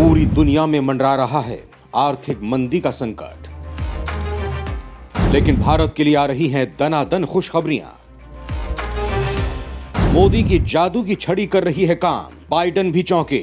पूरी दुनिया में मंडरा रहा है आर्थिक मंदी का संकट, लेकिन भारत के लिए आ रही हैं दनादन खुशखबरियां। मोदी की जादू की छड़ी कर रही है काम, बाइडेन भी चौंके।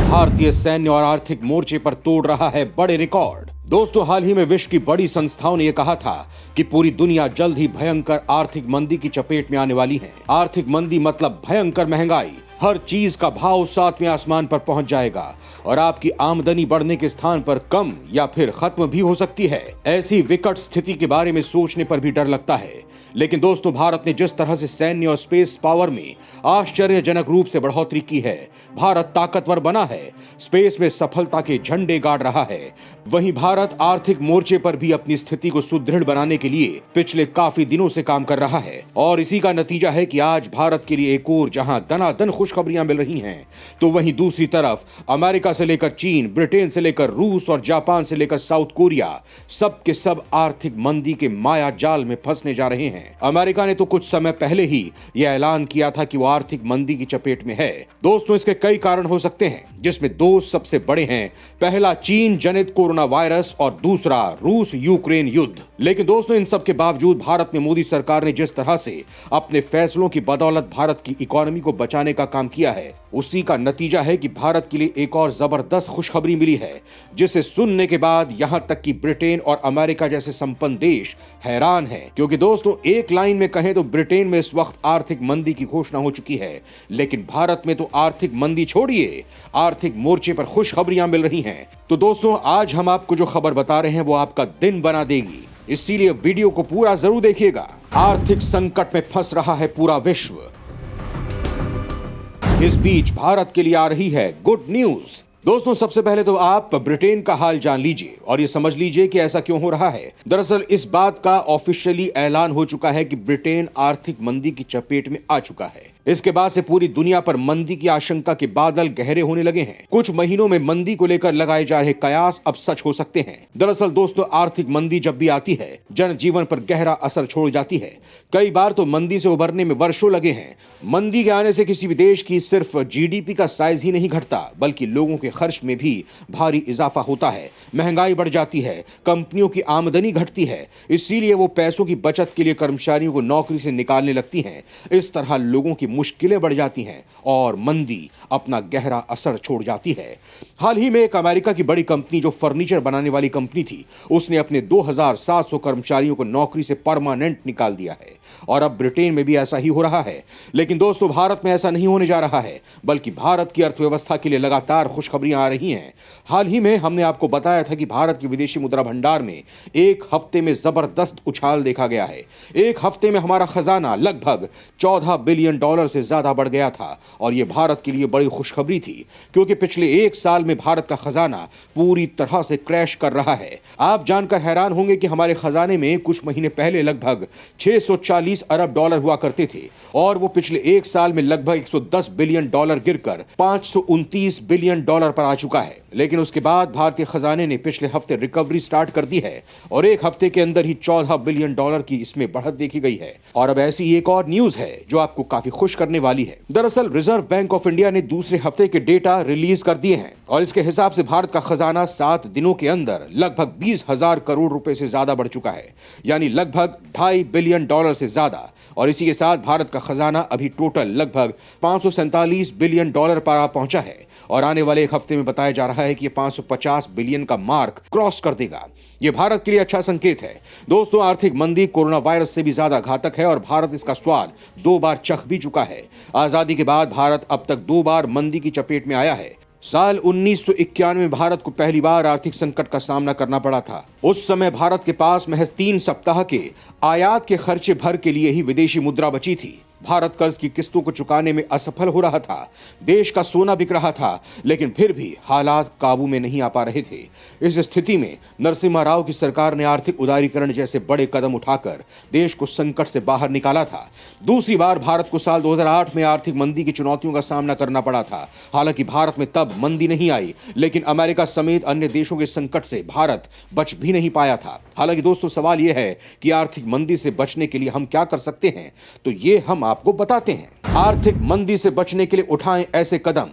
भारतीय सैन्य और आर्थिक मोर्चे पर तोड़ रहा है बड़े रिकॉर्ड। दोस्तों, हाल ही में विश्व की बड़ी संस्थाओं ने यह कहा था कि पूरी दुनिया जल्द ही भयंकर आर्थिक मंदी की चपेट में आने वाली है। आर्थिक मंदी मतलब भयंकर महंगाई, हर चीज का भाव सातवें आसमान पर पहुंच जाएगा और आपकी आमदनी बढ़ने के स्थान पर कम या फिर खत्म भी हो सकती है। ऐसी विकट स्थिति के बारे में सोचने पर भी डर लगता है। लेकिन दोस्तों, भारत ने जिस तरह से सैन्य और स्पेस पावर में आश्चर्यजनक रूप से बढ़ोतरी की है, भारत ताकतवर बना है, स्पेस में सफलता के झंडे गाड़ रहा है, वहीं भारत आर्थिक मोर्चे पर भी अपनी स्थिति को सुदृढ़ बनाने के लिए पिछले काफी दिनों से काम कर रहा है। और इसी का नतीजा है कि आज भारत के लिए एक और जहां दनादन खुशखबरियां मिल रही हैं, तो वहीं दूसरी तरफ अमेरिका से लेकर चीन, ब्रिटेन से लेकर रूस और जापान से लेकर साउथ कोरिया, सब के सब आर्थिक मंदी के माया जाल में फंसने जा रहे हैं। अमेरिका ने तो कुछ समय पहले ही यह ऐलान किया था कि वो आर्थिक मंदी की चपेट में है। दोस्तों, इसके कई कारण हो सकते हैं, जिसमें दो सबसे बड़े हैं। पहला चीन जनित कोरोना वायरस और दूसरा रूस यूक्रेन युद्ध। लेकिन दोस्तों, इन सब के बावजूद भारत में मोदी सरकार ने जिस तरह से अपने फैसलों की बदौलत भारत की इकोनॉमी को बचाने का काम किया है, उसी का नतीजा है कि भारत के लिए एक और जबरदस्त खुशखबरी मिली है, जिसे सुनने के बाद यहां तक कि ब्रिटेन और अमेरिका जैसे संपन्न देश हैरान हैं। क्योंकि दोस्तों, एक लाइन में कहें तो ब्रिटेन में इस वक्त आर्थिक मंदी की घोषणा हो चुकी है, लेकिन भारत में तो आर्थिक मंदी छोड़िए, आर्थिक मोर्चे पर खुशखबरियां मिल रही हैं। तो दोस्तों, आज हम आपको जो खबर बता रहे हैं वो आपका दिन बना देगी, इसीलिए वीडियो को पूरा जरूर देखिएगा। आर्थिक संकट में फंस रहा है पूरा विश्व। इस बीच भारत के लिए आ रही है गुड न्यूज। दोस्तों, सबसे पहले तो आप ब्रिटेन का हाल जान लीजिए और ये समझ लीजिए कि ऐसा क्यों हो रहा है। दरअसल इस बात का ऑफिशियली ऐलान हो चुका है कि ब्रिटेन आर्थिक मंदी की चपेट में आ चुका है। इसके बाद से पूरी दुनिया पर मंदी की आशंका के बादल गहरे होने लगे हैं। कुछ महीनों में मंदी को लेकर लगाए जा रहे कयास अब सच हो सकते हैं। दरअसल दोस्तों, आर्थिक मंदी जब भी आती है, जनजीवन पर गहरा असर छोड़ जाती है। कई बार तो मंदी से उभरने में वर्षों लगे हैं। मंदी के आने से किसी भी देश की सिर्फ जीडीपी का साइज ही नहीं घटता, बल्कि लोगों के खर्च में भी भारी इजाफा होता है। महंगाई बढ़ जाती है, कंपनियों की आमदनी घटती है, इसीलिए वो पैसों की बचत के लिए कर्मचारियों को नौकरी से निकालने लगती हैं। इस तरह लोगों की मुश्किलें बढ़ जाती हैं और मंदी अपना गहरा असर छोड़ जाती है। हाल ही में एक अमेरिका की बड़ी कंपनी, जो फर्नीचर बनाने वाली कंपनी थी, उसने अपने 2700 कर्मचारियों को नौकरी से परमानेंट निकाल दिया है। और अब ब्रिटेन में भी ऐसा ही हो रहा है। लेकिन दोस्तों, भारत में ऐसा नहीं होने जा रहा है, बल्कि भारत की अर्थव्यवस्था के लिए लगातार खुशखबरियां आ रही हैं। हाल ही में हमने आपको बताया था कि भारत की विदेशी मुद्रा भंडार में एक हफ्ते में जबरदस्त उछाल देखा गया है। एक हफ्ते में हमारा खजाना लगभग $14 बिलियन से ज्यादा बढ़ गया था। और यह भारत के लिए बड़ी खुशखबरी थी, क्योंकि पिछले एक साल में भारत का खजाना पूरी तरह से क्रैश कर रहा है। आप जानकर हैरान होंगे कि हमारे खजाने में कुछ महीने पहले लगभग $640 अरब हुआ करते थे, और वो पिछले एक साल में लगभग $110 बिलियन गिरकर $529 बिलियन पर आ चुका है। लेकिन उसके बाद भारतीय खजाने ने पिछले हफ्ते रिकवरी स्टार्ट कर दी है और एक हफ्ते के अंदर ही $14 बिलियन की इसमें बढ़त देखी गई है। और अब ऐसी एक और न्यूज है जो आपको काफी खुश करने वाली है। दरअसल रिजर्व बैंक ऑफ इंडिया ने दूसरे हफ्ते के डेटा रिलीज कर दिए हैं और इसके हिसाब से भारत का खजाना 7 दिनों के अंदर लगभग 20,000 करोड़ रुपए से ज्यादा बढ़ चुका है, यानी लगभग $2.5 बिलियन से ज्यादा। और इसी के साथ भारत का खजाना अभी टोटल लगभग $547 बिलियन पर आ पहुंचा है और आने वाले एक हफ्ते में बताया जा रहा है कि ये 550 बिलियन का मार्क क्रॉस कर देगा। ये भारत के लिए अच्छा संकेत है। दोस्तों, आर्थिक मंदी कोरोना वायरस से भी ज्यादा घातक है और भारत इसका स्वाद 2 बार चख भी चुका है। आजादी के बाद भारत अब तक 2 बार मंदी की चपेट में आया है। साल 1991 में भारत को पहली बार आर्थिक संकट का सामना करना पड़ा था। उस समय भारत के पास महज 3 सप्ताह के आयात के खर्चे भर के लिए ही विदेशी मुद्रा बची थी। भारत कर्ज की किस्तों को चुकाने में असफल हो रहा था, देश का सोना बिक रहा था, लेकिन फिर भी हालात काबू में नहीं आ पा रहे थे। इस स्थिति में नरसिम्हा राव की सरकार ने आर्थिक उदारीकरण जैसे बड़े कदम उठाकर देश को संकट से बाहर निकाला था। दूसरी बार भारत को साल 2008 में आर्थिक मंदी की चुनौतियों का सामना करना पड़ा था। हालांकि भारत में तब मंदी नहीं आई, लेकिन अमेरिका समेत अन्य देशों के संकट से भारत बच भी नहीं पाया था। हालांकि दोस्तों, सवाल यह है कि आर्थिक मंदी से बचने के लिए हम क्या कर सकते हैं, तो ये हम आपको बताते हैं। आर्थिक मंदी से बचने के लिए उठाएं ऐसे कदम।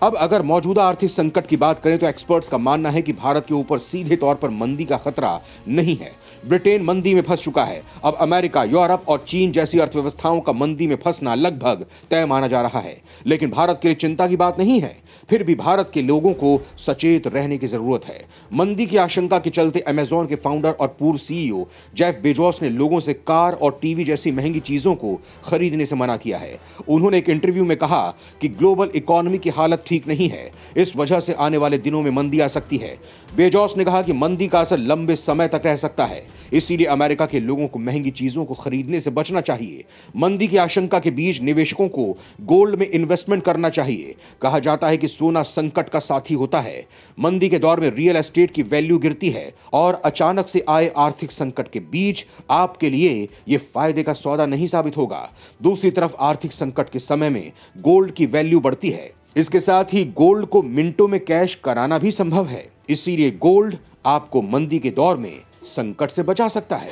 अब अगर मौजूदा आर्थिक संकट की बात करें तो एक्सपर्ट्स का मानना है कि भारत के ऊपर सीधे तौर पर मंदी का खतरा नहीं है। ब्रिटेन मंदी में फंस चुका है। अब अमेरिका, यूरोप और चीन जैसी अर्थव्यवस्थाओं का मंदी में फंसना लगभग तय माना जा रहा है। लेकिन भारत के लिए चिंता की बात नहीं है। फिर भी भारत के लोगों को सचेत रहने की जरूरत है। मंदी की आशंका के चलते अमेजॉन के फाउंडर और पूर्व सीईओ जेफ बेजोस ने लोगों से कार और टीवी जैसी महंगी चीजों को खरीदने से मना किया है। उन्होंने एक इंटरव्यू में कहा कि ग्लोबल इकोनॉमी की हालत ठीक नहीं है, इस वजह से आने वाले दिनों में मंदी आ सकती है। बेजोस ने कहा कि मंदी का असर लंबे समय तक रह सकता है, इसीलिए अमेरिका के लोगों को महंगी चीजों को खरीदने से बचना चाहिए। मंदी की आशंका के बीच निवेशकों को गोल्ड में इन्वेस्टमेंट करना चाहिए। कहा जाता है कि सोना संकट का साथी होता है। मंदी के दौर में रियल एस्टेट की वैल्यू गिरती है और अचानक से आए आर्थिक संकट के बीच आपके लिए यह फायदे का सौदा नहीं साबित होगा। दूसरी तरफ आर्थिक संकट के समय में गोल्ड की वैल्यू बढ़ती है। इसके साथ ही गोल्ड को मिनटों में कैश कराना भी संभव है, इसीलिए गोल्ड आपको मंदी के दौर में संकट से बचा सकता है।